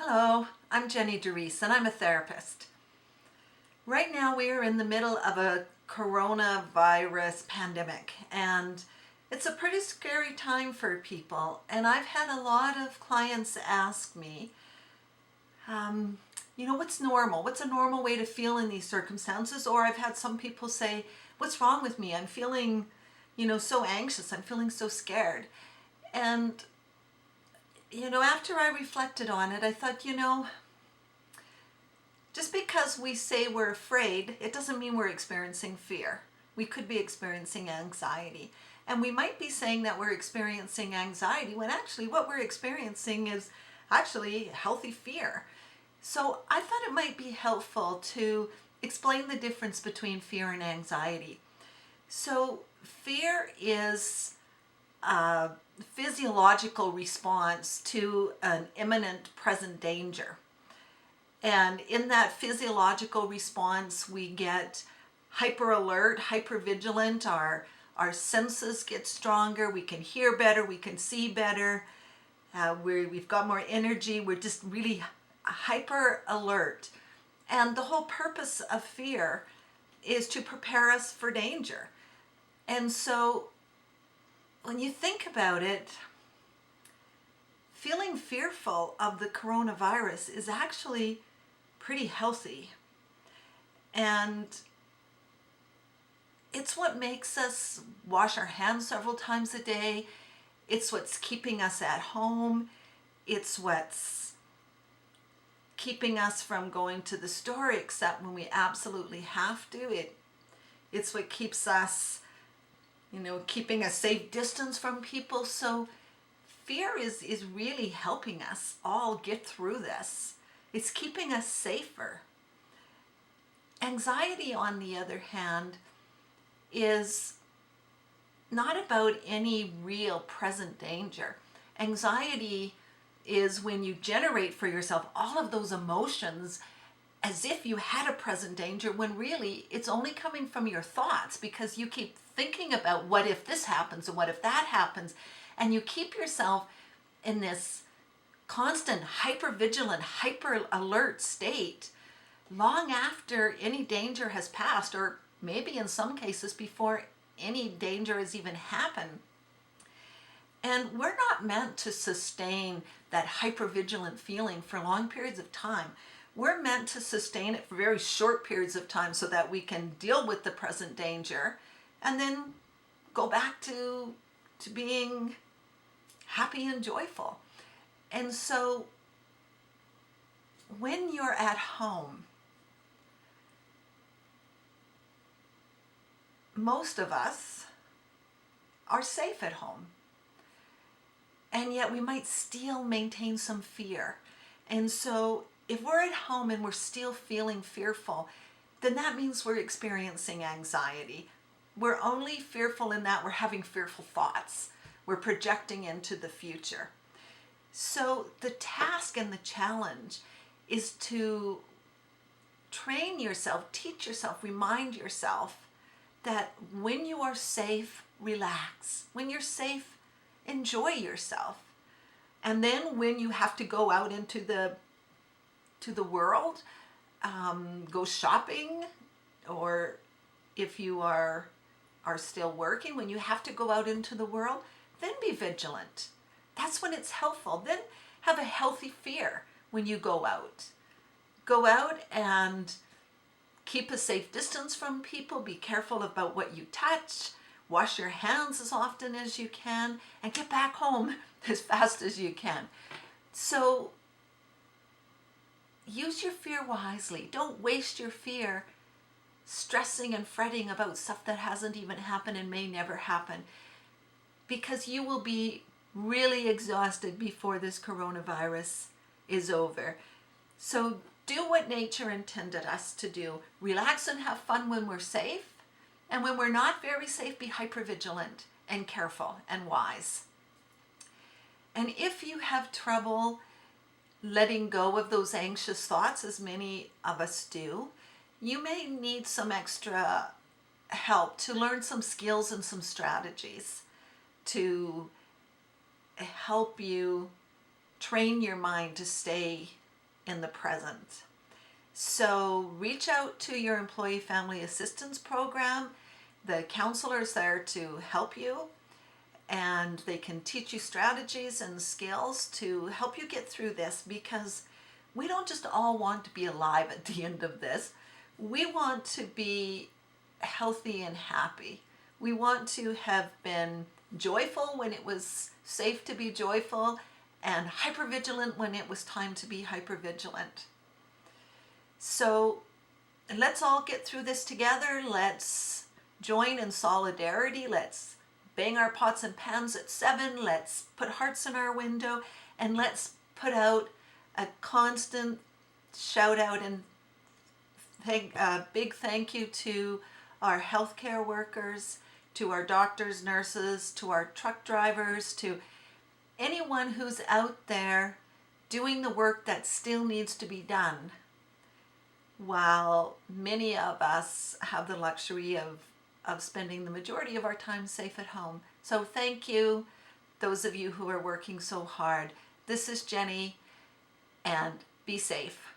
Hello, I'm Jenny DeReese and I'm a therapist. Right now we are in the middle of a coronavirus pandemic and it's a pretty scary time for people, and I've had a lot of clients ask me, what's normal? What's a normal way to feel in these circumstances? Or I've had some people say, what's wrong with me? I'm feeling, so anxious. I'm feeling so scared. And after I reflected on it, I thought, just because we say we're afraid, it doesn't mean we're experiencing fear. We could be experiencing anxiety. And we might be saying that we're experiencing anxiety when actually what we're experiencing is actually healthy fear. So I thought it might be helpful to explain the difference between fear and anxiety. So fear is a physiological response to an imminent present danger. And in that physiological response, we get hyper alert, hyper vigilant. Our senses get stronger. We can hear better. We can see better. We've got more energy. We're just really hyper alert. And the whole purpose of fear is to prepare us for danger. And so when you think about it, feeling fearful of the coronavirus is actually pretty healthy. And it's what makes us wash our hands several times a day. It's what's keeping us at home. It's what's keeping us from going to the store except when we absolutely have to. It's what keeps us, keeping a safe distance from people. So fear is really helping us all get through this. It's keeping us safer. Anxiety, on the other hand, is not about any real present danger. Anxiety is when you generate for yourself all of those emotions as if you had a present danger, when really it's only coming from your thoughts, because you keep thinking about what if this happens and what if that happens, and you keep yourself in this constant hyper vigilant, hyper alert state long after any danger has passed, or maybe in some cases before any danger has even happened. And we're not meant to sustain that hypervigilant feeling for long periods of time. We're meant to sustain it for very short periods of time so that we can deal with the present danger and then go back to being happy and joyful. And so when you're at home, most of us are safe at home. And yet we might still maintain some fear. And so if we're at home and we're still feeling fearful, then that means we're experiencing anxiety. We're only fearful in that we're having fearful thoughts. We're projecting into the future. So the task and the challenge is to train yourself, teach yourself, remind yourself that when you are safe, relax. When you're safe, enjoy yourself. And then when you have to go out into the world, go shopping, or if you are still working, when you have to go out into the world, then be vigilant. That's when it's helpful. Then have a healthy fear when you go out. Go out and keep a safe distance from people. Be careful about what you touch. Wash your hands as often as you can, and get back home as fast as you can. So use your fear wisely. Don't waste your fear stressing and fretting about stuff that hasn't even happened and may never happen, because you will be really exhausted before this coronavirus is over. So do what nature intended us to do. Relax and have fun when we're safe. And when we're not very safe, be hypervigilant and careful and wise. And if you have trouble letting go of those anxious thoughts, as many of us do, you may need some extra help to learn some skills and some strategies to help you train your mind to stay in the present. So reach out to your employee family assistance program. The counselor's there to help you, and they can teach you strategies and skills to help you get through this, because we don't just all want to be alive at the end of this. We want to be healthy and happy. We want to have been joyful when it was safe to be joyful, and hypervigilant when it was time to be hypervigilant. So let's all get through this together. Let's join in solidarity. Let's bang our pots and pans at 7. Let's put hearts in our window, and let's put out a constant shout out and big thank you to our healthcare workers, to our doctors, nurses, to our truck drivers, to anyone who's out there doing the work that still needs to be done, while many of us have the luxury of spending the majority of our time safe at home. So thank you, those of you who are working so hard. This is Jenny, and be safe.